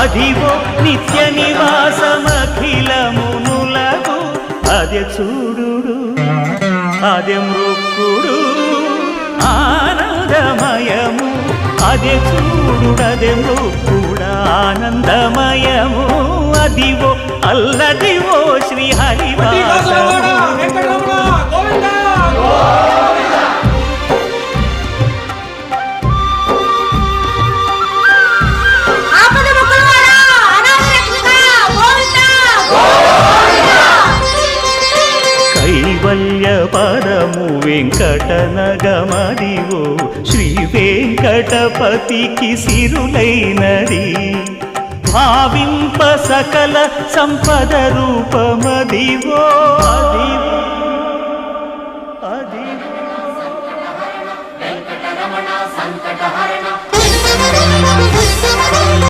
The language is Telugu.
అదివో నిత్య నివాసమఖిలమునులకు అదే చూడు అదే మృక్కుడు ఆనందమయము అదే చూడుడదే మృక్కుడు ఆనందమయము అదివో అల్లదివో శ్రీహరివాసము కైవల్య పదము వెంకటనగమదివో శ్రీ వెంకటపతికి సిరులైనది భావింప సకల సంపద రూపమదివో అదివో